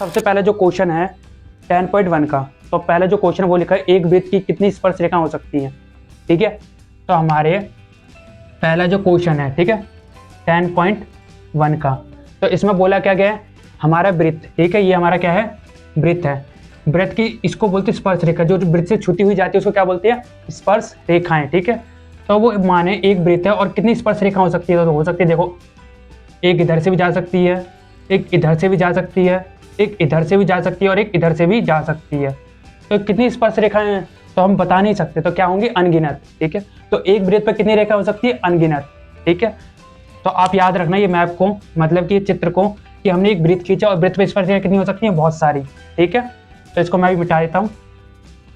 सबसे पहला जो क्वेश्चन है 10.1 का, तो पहला जो क्वेश्चन वो लिखा है एक वृत्त की कितनी स्पर्श रेखा हो सकती हैं। ठीक है, तो हमारे पहला जो क्वेश्चन है, ठीक है, 10.1 का, तो इसमें बोला क्या गया है, हमारा वृत्त, ठीक है, ये हमारा क्या है, वृत्त है। वृत्त की इसको बोलते हैं स्पर्श रेखा, जो वृत्त से छूटी हुई जाती है उसको क्या बोलते हैं, स्पर्श रेखाएं। ठीक है, तो वो माने एक वृत्त है और कितनी स्पर्श रेखा हो सकती है, तो हो सकती है, देखो, एक इधर से भी जा सकती है, एक इधर से भी जा सकती है, एक इधर से भी जा सकती है और एक इधर से भी जा सकती है। तो कितनी स्पर्श रेखाएं हैं तो हम बता नहीं सकते, तो क्या होंगी, अनगिनत। ठीक है, तो एक वृत्त पर कितनी रेखा हो सकती है, अनगिनत। ठीक है, तो आप याद रखना ये मैप को, मतलब कि चित्र को, कि हमने एक वृत्त खींचा और वृत्त पर स्पर्श रेखा कितनी हो सकती है, बहुत सारी। ठीक है, तो इसको मैं भी मिटा देता हूँ।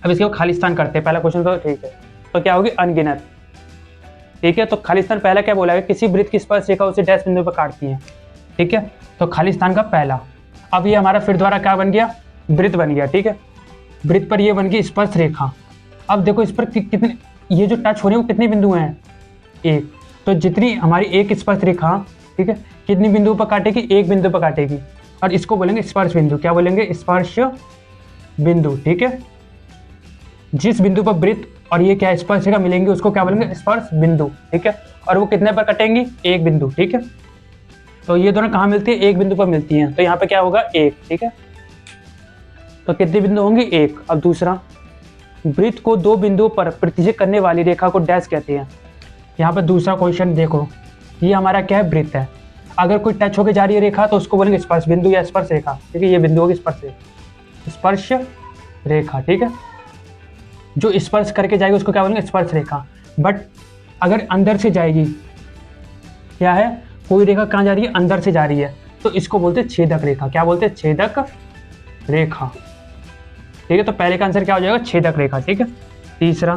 अब इसके खालिस्तान करते हैं, पहला क्वेश्चन तो ठीक है, तो क्या होगी, अनगिनत। ठीक है, तो खालिस्तान पहला क्या बोला है, किसी वृत्त की स्पर्श रेखा उसे डैश बिंदु पर काटती है। ठीक है, तो खालिस्तान का पहला। अब ये हमारा फिर द्वारा क्या बन गया, वृत्त बन गया। ठीक है, वृत्त पर ये बन गई स्पर्श रेखा। अब देखो इस पर कितने, ये जो टच हो रही है वो कितने बिंदु हैं, एक। तो जितनी हमारी एक स्पर्श रेखा, ठीक है, कितनी बिंदु पर काटेगी, एक बिंदु पर काटेगी, और इसको बोलेंगे स्पर्श बिंदु। क्या बोलेंगे, स्पर्श बिंदु। ठीक है, जिस बिंदु पर वृत्त और ये क्या स्पर्श रेखा मिलेंगी उसको क्या बोलेंगे, स्पर्श बिंदु। ठीक है, और वो कितने पर कटेंगी, एक बिंदु। ठीक है, तो ये दोनों कहाँ मिलती है, एक बिंदु पर मिलती हैं, तो यहाँ पे क्या होगा, एक। ठीक है, तो कितने बिंदु होंगे, एक। अब दूसरा, वृत्त को दो बिंदुओं पर प्रतिच्छेद करने वाली रेखा को डैश कहते हैं। यहाँ पर दूसरा क्वेश्चन देखो, ये हमारा क्या है, वृत्त है। अगर कोई टच होकर जा रही है रेखा तो उसको बोलेंगे स्पर्श बिंदु या स्पर्श रेखा। ठीक है, ये बिंदु होगी स्पर्श रेखा, स्पर्श रेखा। ठीक है, जो स्पर्श करके जाएगी उसको क्या बोलेंगे, स्पर्श रेखा। बट अगर अंदर से जाएगी, क्या है, कोई रेखा कहाँ जा रही है, अंदर से जा रही है, तो इसको बोलते हैं छेदक रेखा। क्या बोलते हैं, छेदक रेखा। ठीक है, तो पहले का आंसर क्या हो जाएगा, छेदक रेखा। ठीक है, तीसरा,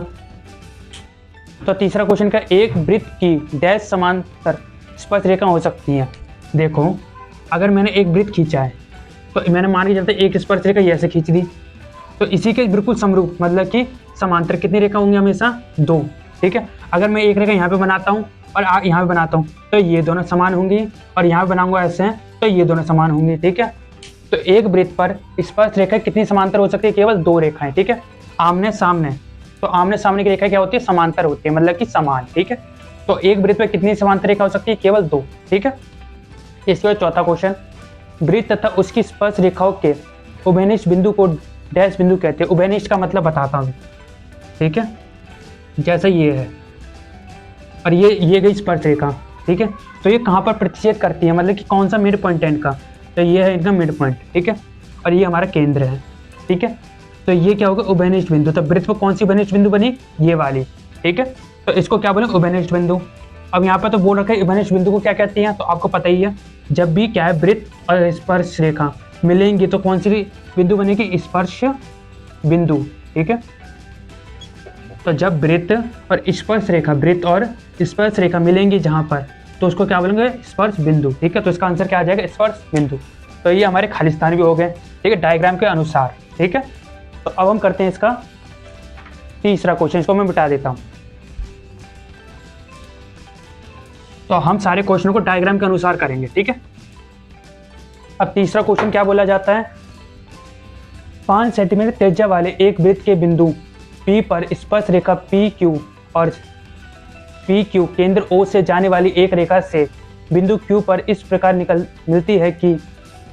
तो तीसरा क्वेश्चन का, एक वृत्त की डैश समांतर स्पर्श रेखा हो सकती है। देखो, अगर मैंने एक वृत्त खींचा है तो मैंने मान के चलते एक स्पर्श रेखा ऐसे खींच दी, तो इसी के बिल्कुल समरूप, मतलब कि समांतर कितनी रेखा होंगी, हमेशा दो। ठीक है, अगर मैं एक रेखा यहाँ पे बनाता हूँ और यहाँ पे बनाता हूँ तो ये दोनों समान होंगी, और यहाँ पे बनाऊंगा ऐसे तो ये दोनों समान होंगी। ठीक है, तो एक वृत्त पर स्पर्श रेखा कितनी समांतर हो सकती है, केवल दो रेखाएं। ठीक है, आमने सामने, तो आमने सामने की रेखा क्या होती है, समांतर होती है, मतलब कि समान। ठीक है, तो एक वृत्त पर कितनी समांतर रेखा हो सकती है, केवल दो। ठीक है, इसके बाद चौथा क्वेश्चन, वृत्त तथा उसकी स्पर्श रेखाओं के उभयनिष्ठ बिंदु को डैश बिंदु कहते हैं। उभयनिष्ठ का मतलब बताता हूँ। ठीक है, जैसे ये है और ये गई स्पर्श रेखा। ठीक है, तो ये कहाँ पर प्रतिच्छेद करती है, मतलब कि कौन सा मिड पॉइंट है इनका, तो ये है इनका मिड पॉइंट। ठीक है, और ये हमारा केंद्र है। ठीक है, तो ये क्या होगा, उभयनिष्ठ बिंदु। तो वृत्त पर कौन सी उभयनिष्ठ बिंदु बनी, ये वाली। ठीक है, तो इसको क्या बोले, उभयनिष्ठ बिंदु। अब यहाँ पर तो बोल रखा है उभयनिष्ठ बिंदु को क्या कहती हैं, तो आपको पता ही है, जब भी क्या है, वृत्त और स्पर्श रेखा मिलेंगी तो कौन सी बिंदु बनेगी, स्पर्श बिंदु। ठीक है, तो जब वृत्त और स्पर्श रेखा, वृत्त और स्पर्श रेखा मिलेंगी जहाँ पर, तो उसको क्या बोलेंगे, स्पर्श बिंदु। ठीक है, तो इसका आंसर क्या आ जाएगा, स्पर्श बिंदु। तो ये हमारे खालिस्तान भी हो गए। ठीक है, डायग्राम के अनुसार। ठीक है, तो अब हम करते हैं इसका तीसरा क्वेश्चन, इसको मैं मिटा देता हूँ। तो हम सारे क्वेश्चनों को डायग्राम के अनुसार करेंगे। ठीक है, अब तीसरा क्वेश्चन क्या बोला जाता है, 5 सेंटीमीटर त्रिज्या वाले एक वृत्त के बिंदु P पर स्पर्श रेखा PQ और PQ केंद्र O से जाने वाली एक रेखा से बिंदु Q पर इस प्रकार मिलती है कि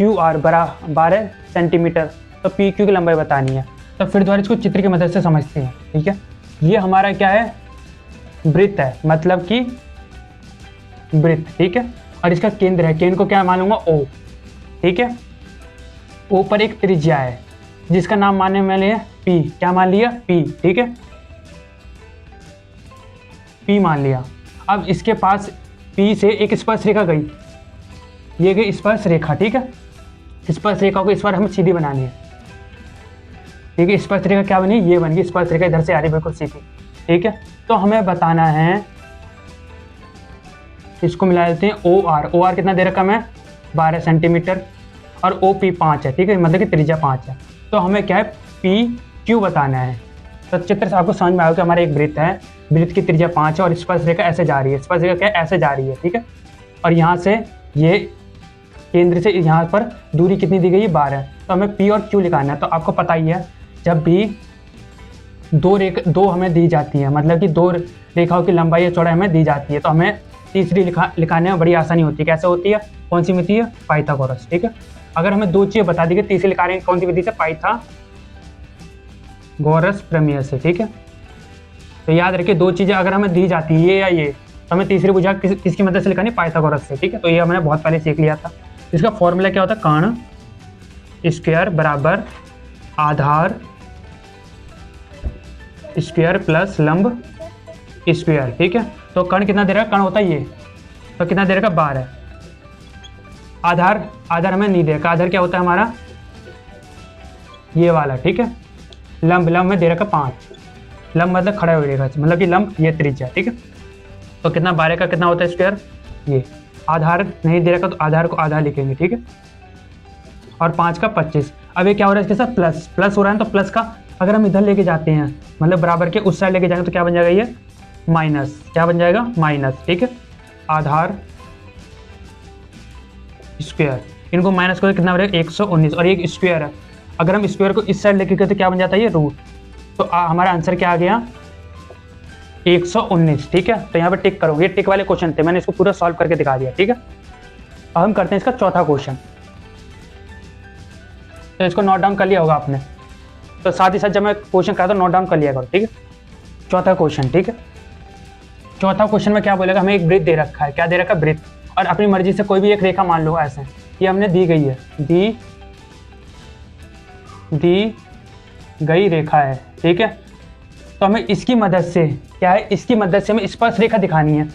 QR बराबर 12 सेंटीमीटर। तो PQ की लंबाई बतानी है। तो फिर दोबारा इसको चित्र की मदद से समझते हैं। ठीक है, ये हमारा क्या है, वृत्त है, मतलब कि वृत्त। ठीक है, और इसका केंद्र है, केंद्र को क्या मानूंगा, O। ठीक है, O पर एक त्रिज्या है जिसका नाम मानने मैंने P, क्या मान लिया, P। ठीक है, P मान लिया। अब इसके पास P से एक स्पर्श रेखा गई, ये गई स्पर्श रेखा। ठीक है, स्पर्श रेखा को इस बार हमें सीधी बनानी है। ठीक है, स्पर्श रेखा क्या बनी, ये बन गई स्पर्श रेखा, इधर से आ रही बिल्कुल सीधी। ठीक है, तो हमें बताना है, इसको मिला देते हैं OR। OR कितना दे रखा है, 12 सेंटीमीटर, और OP 5 है। ठीक है, मतलब कि त्रिज्या 5 है। तो हमें क्या है, PQ बताना है। तो चित्र से आपको समझ में आया कि हमारा एक वृत्त है, वृत्त की त्रिज्या 5 है और स्पर्श रेखा ऐसे जा रही है, स्पर्श रेखा क्या ऐसे जा रही है। ठीक है, और यहाँ से ये केंद्र से यहाँ पर दूरी कितनी दी गई है 12। तो हमें पी और क्यू लिखाना है। तो आपको पता ही है जब भी दो हमें दी जाती है, मतलब कि दो रेखाओं की लंबाई या चौड़ाई हमें दी जाती है, तो हमें तीसरी लिखाने में बड़ी आसानी होती है। कैसे होती है, कौन सी विधि है, पाइथागोरस। ठीक है, अगर हमें दो चीज़ें बता दी गई, तीसरी लिखाने कौन सी विधि से, पाइथागोरस प्रमेय से। ठीक है, तो याद रखिए दो चीज़ें अगर हमें दी जाती है ये या ये, तो हमें तीसरी भुजा किसकी मदद से लिखानी, पाइथागोरस से। ठीक है, तो ये हमने बहुत पहले सीख लिया था। इसका फॉर्मूला क्या होता है, कर्ण स्क्वायर बराबर आधार स्क्वायर प्लस लंब स्क्वायर। ठीक है, तो कर्ण कितना दे रहा है, कर्ण होता है ये, तो कितना दे रखा 12। आधार हमें नहीं दे रखा, आधार क्या होता है हमारा ये वाला। ठीक है, लंब में दे रखा 5, लंब मतलब खड़ा हो जाएगा, मतलब कि लंब ये त्रिज्या। ठीक है, तो कितना 12 का कितना होता है स्क्वायर, ये आधार नहीं दे रखा तो आधार को आधा लिखेंगे। ठीक है, और 5 का 25। अब ये क्या हो रहा है, इसके साथ प्लस हो रहा है, तो प्लस का अगर हम इधर लेके जाते हैं, मतलब बराबर के उस साइड लेके जाएंगे, तो क्या बन जाएगा ये माइनस, क्या बन जाएगा माइनस। ठीक है, आधार स्क्वायर, इनको माइनस करो कितना बनेगा 119, और एक स्क्वायर है, अगर हम स्क्वायर को इस साइड लेके गए तो क्या बन जाता है ये रूट। तो हमारा आंसर क्या आ गया 119। ठीक है, तो यहाँ पे टिक करोगे, ये टिक वाले क्वेश्चन थे, मैंने इसको पूरा सॉल्व करके दिखा दिया। ठीक है, अब हम करते हैं इसका चौथा क्वेश्चन। तो इसको नोट डाउन कर लिया होगा आपने, तो साथ ही साथ जब मैं क्वेश्चन करा तो नोट डाउन कर लिया करो। ठीक है, चौथा क्वेश्चन। ठीक है, चौथा क्वेश्चन में क्या बोलेगा, हमें एक वृत्त दे रखा है, क्या दे रखा है वृत्त, और अपनी मर्जी से कोई भी एक रेखा मान लो ऐसे, ये हमने दी गई है, दी गई रेखा है। ठीक है, तो हमें इसकी मदद से क्या है, इसकी मदद से हमें स्पर्श रेखा दिखानी है।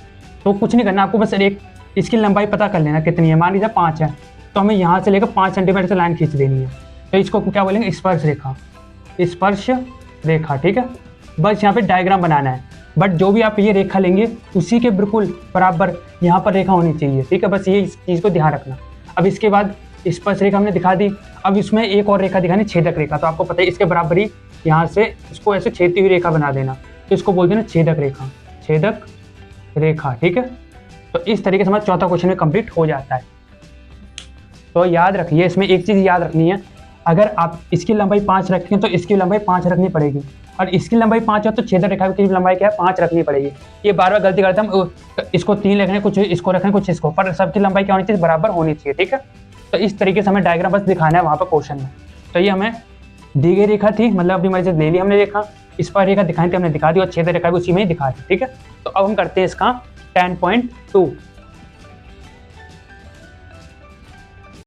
तो कुछ नहीं करना, आपको बस एक इसकी लंबाई पता कर लेना कितनी है, मान लीजिए 5 है, तो हमें यहाँ से लेकर 5 सेंटीमीटर से लाइन खींच देनी है, तो इसको क्या बोलेंगे स्पर्श रेखा, स्पर्श रेखा। ठीक है, बस यहाँ पे डायग्राम बनाना है, बट जो भी आप ये रेखा लेंगे उसी के बिल्कुल बराबर यहाँ पर रेखा होनी चाहिए। ठीक है, बस ये इस चीज़ को ध्यान रखना। अब इसके बाद स्पर्श रेखा हमने दिखा दी, अब इसमें एक और रेखा दिखानी, छेदक रेखा। तो आपको पता है इसके बराबर ही यहाँ से इसको ऐसे छेदती हुई रेखा बना देना, तो इसको बोलते हैं छेदक रेखा, छेदक रेखा। ठीक है, तो इस तरीके से हमारा चौथा क्वेश्चन में कंप्लीट हो जाता है। तो याद रखिए, इसमें एक चीज़ याद रखनी है, अगर आप इसकी लंबाई 5 रखें तो इसकी लंबाई 5 रखनी पड़ेगी, और इसकी लंबाई 5 है तो छेदक रेखा की लंबाई क्या है 5 रखनी पड़ेगी। ये बार बार गलती करते हैं हम, इसको 3 लिख रहे हैं, कुछ इसको रखें कुछ इसको, पर सबकी लंबाई क्या होनी चाहिए, बराबर होनी चाहिए। ठीक है, तो इस तरीके से हमें डायग्राम बस दिखाना है वहाँ पर क्वेश्चन में। तो ये हमें दी गई रेखा थी, मतलब अपनी मर्जी से ले ली हमने रेखा, इस पर रेखा दिखाई थी हमने दिखा दी, और छेदक रेखा भी उसी में ही दिखा दी। ठीक है, तो अब हम करते हैं इसका 10.2।